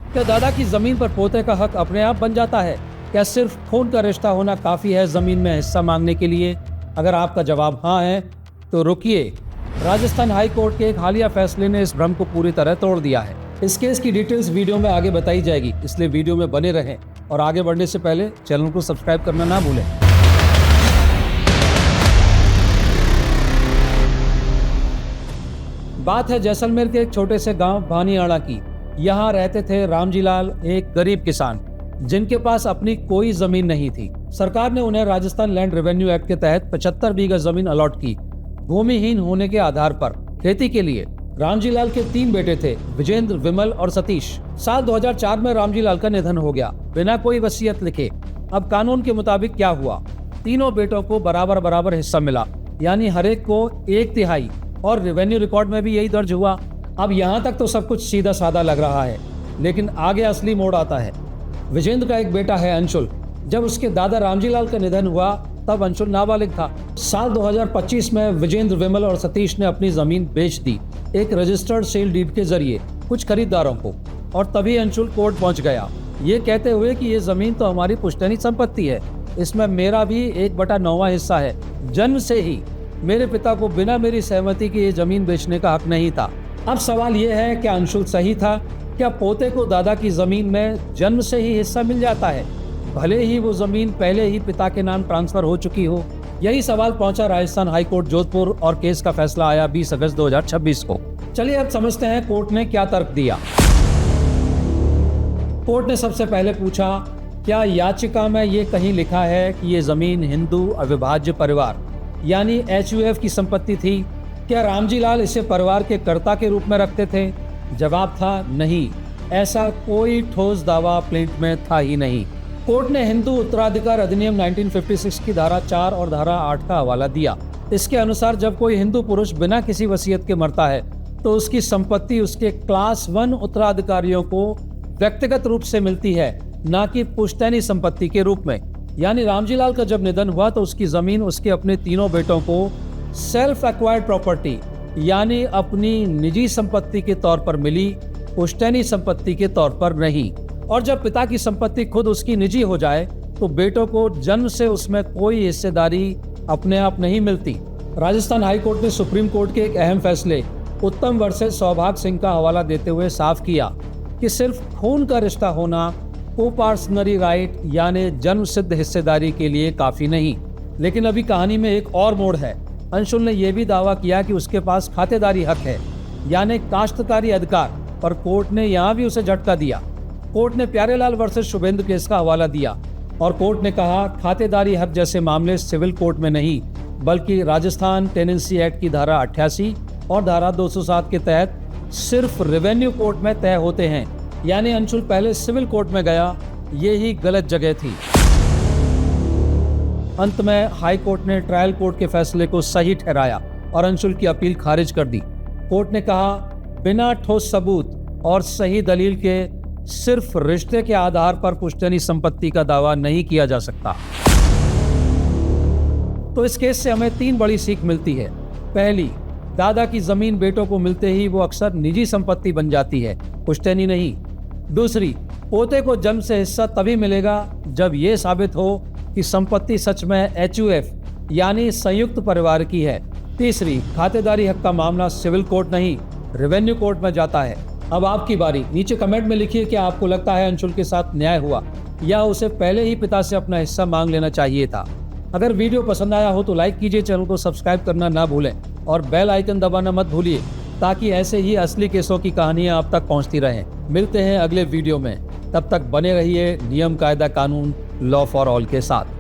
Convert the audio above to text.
क्या दादा की जमीन पर पोते का हक अपने आप बन जाता है? क्या सिर्फ खून का रिश्ता होना काफी है जमीन में हिस्सा मांगने के लिए? अगर आपका जवाब हाँ है तो रुकिए, राजस्थान हाई कोर्ट के एक हालिया फैसले ने इस भ्रम को पूरी तरह तोड़ दिया है। इस केस की डिटेल्स वीडियो में आगे बताई जाएगी, इसलिए वीडियो में बने रहें और आगे बढ़ने से पहले चैनल को सब्सक्राइब करना ना भूलें। बात है जैसलमेर के एक छोटे से गांव भानीआड़ा की। यहाँ रहते थे रामजी लाल, एक गरीब किसान जिनके पास अपनी कोई जमीन नहीं थी। सरकार ने उन्हें राजस्थान लैंड रेवेन्यू एक्ट के तहत 75 बीघा जमीन अलॉट की, भूमिहीन होने के आधार पर खेती के लिए। रामजी लाल के 3 बेटे थे, विजेंद्र, विमल और सतीश। साल 2004 में रामजी लाल का निधन हो गया, बिना कोई वसीयत लिखे। अब कानून के मुताबिक क्या हुआ? तीनों बेटों को बराबर बराबर हिस्सा मिला, यानी हर एक को 1/3, और रेवेन्यू रिकॉर्ड में भी यही दर्ज हुआ। अब यहाँ तक तो सब कुछ सीधा साधा लग रहा है, लेकिन आगे असली मोड़ आता है। विजेंद्र का एक बेटा है अंशुल। जब उसके दादा रामजी लाल का निधन हुआ तब अंशुल नाबालिग था। साल 2025 में विजेंद्र, विमल और सतीश ने अपनी जमीन बेच दी, एक रजिस्टर्ड सेल डीड के जरिए कुछ खरीदारों को, और तभी अंशुल कोर्ट पहुंच गया, ये कहते हुए कि ये जमीन तो हमारी पुश्तैनी संपत्ति है, इसमें मेरा भी 1/9 हिस्सा है। जन्म से ही मेरे पिता को बिना मेरी सहमति के ये जमीन बेचने का हक नहीं था। अब सवाल ये है, क्या अंशुल सही था? क्या पोते को दादा की जमीन में जन्म से ही हिस्सा मिल जाता है, भले ही वो जमीन पहले ही पिता के नाम ट्रांसफर हो चुकी हो? यही सवाल पहुंचा राजस्थान हाई कोर्ट जोधपुर और केस का फैसला आया 20 अगस्त 2026 को। चलिए अब समझते हैं कोर्ट ने क्या तर्क दिया। कोर्ट ने सबसे पहले पूछा, क्या याचिका में ये कहीं लिखा है कि ये जमीन हिंदू अविभाज्य परिवार यानी HUF की संपत्ति थी? क्या रामजी लाल इसे परिवार के कर्ता के रूप में रखते थे? जवाब था नहीं, ऐसा कोई ठोस दावा प्लेंट में था ही नहीं। कोर्ट ने हिंदू उत्तराधिकार अधिनियम 1956 की धारा 4 और धारा 8 का हवाला दिया। इसके अनुसार जब कोई हिंदू पुरुष बिना किसी वसीयत के मरता है तो उसकी संपत्ति उसके क्लास 1 उत्तराधिकारियों को व्यक्तिगत रूप से मिलती है, न कि पुश्तैनी संपत्ति के रूप में। यानी रामजी लाल का जब निधन हुआ तो उसकी जमीन उसके अपने तीनों बेटों को सेल्फ एक्वायर्ड प्रॉपर्टी यानी अपनी निजी संपत्ति के तौर पर मिली, पुश्तैनी संपत्ति के तौर पर नहीं। और जब पिता की संपत्ति खुद उसकी निजी हो जाए तो बेटों को जन्म से उसमें कोई हिस्सेदारी अपने आप नहीं मिलती। राजस्थान हाई कोर्ट ने सुप्रीम कोर्ट के एक अहम फैसले उत्तम वर्सेस सौभाग्य सिंह का हवाला देते हुए साफ किया कि सिर्फ खून का रिश्ता होना कोपार्सनरी राइट यानी जन्म सिद्ध हिस्सेदारी के लिए काफी नहीं। लेकिन अभी कहानी में एक और मोड़ है। अंशुल ने यह भी दावा किया कि उसके पास खातेदारी हक है यानी काश्तकारी अधिकार, पर कोर्ट ने यहाँ भी उसे झटका दिया। कोर्ट ने प्यारेलाल वर्सेस शुभेंदु केस का हवाला दिया और कोर्ट ने कहा, खातेदारी हक जैसे मामले सिविल कोर्ट में नहीं बल्कि राजस्थान टेनेंसी एक्ट की धारा 88 और धारा 207 के तहत सिर्फ रेवेन्यू कोर्ट में तय होते हैं। यानी अंशुल पहले सिविल कोर्ट में गया, ये ही गलत जगह थी। अंत में हाई कोर्ट ने ट्रायल कोर्ट के फैसले को सही ठहराया और अंशुल की अपील खारिज कर दी। कोर्ट ने कहा, बिना ठोस सबूत और सही दलील के सिर्फ रिश्ते के आधार पर पुश्तैनी संपत्ति का दावा नहीं किया जा सकता। तो इस केस से हमें 3 बड़ी सीख मिलती है। पहली, दादा की जमीन बेटों को मिलते ही वो अक्सर निजी संपत्ति बन जाती है, पुश्तैनी नहीं। दूसरी, पोते को जन्म से हिस्सा तभी मिलेगा जब ये साबित हो कि संपत्ति सच में HUF यानी संयुक्त परिवार की है। तीसरी, खातेदारी हक का मामला सिविल कोर्ट नहीं रेवेन्यू कोर्ट में जाता है। अब आपकी बारी। नीचे कमेंट में लिखिए कि आपको लगता है अंशुल के साथ न्याय हुआ या उसे पहले ही पिता से अपना हिस्सा मांग लेना चाहिए था। अगर वीडियो पसंद आया हो तो लाइक कीजिए, चैनल को सब्सक्राइब करना ना भूलें और बेल आइकन दबाना मत भूलिए ताकि ऐसे ही असली केसों की कहानियां आप तक पहुंचती रहें। मिलते हैं अगले वीडियो में, तब तक बने रहिए नियम कायदा कानून लॉ फॉर ऑल के साथ।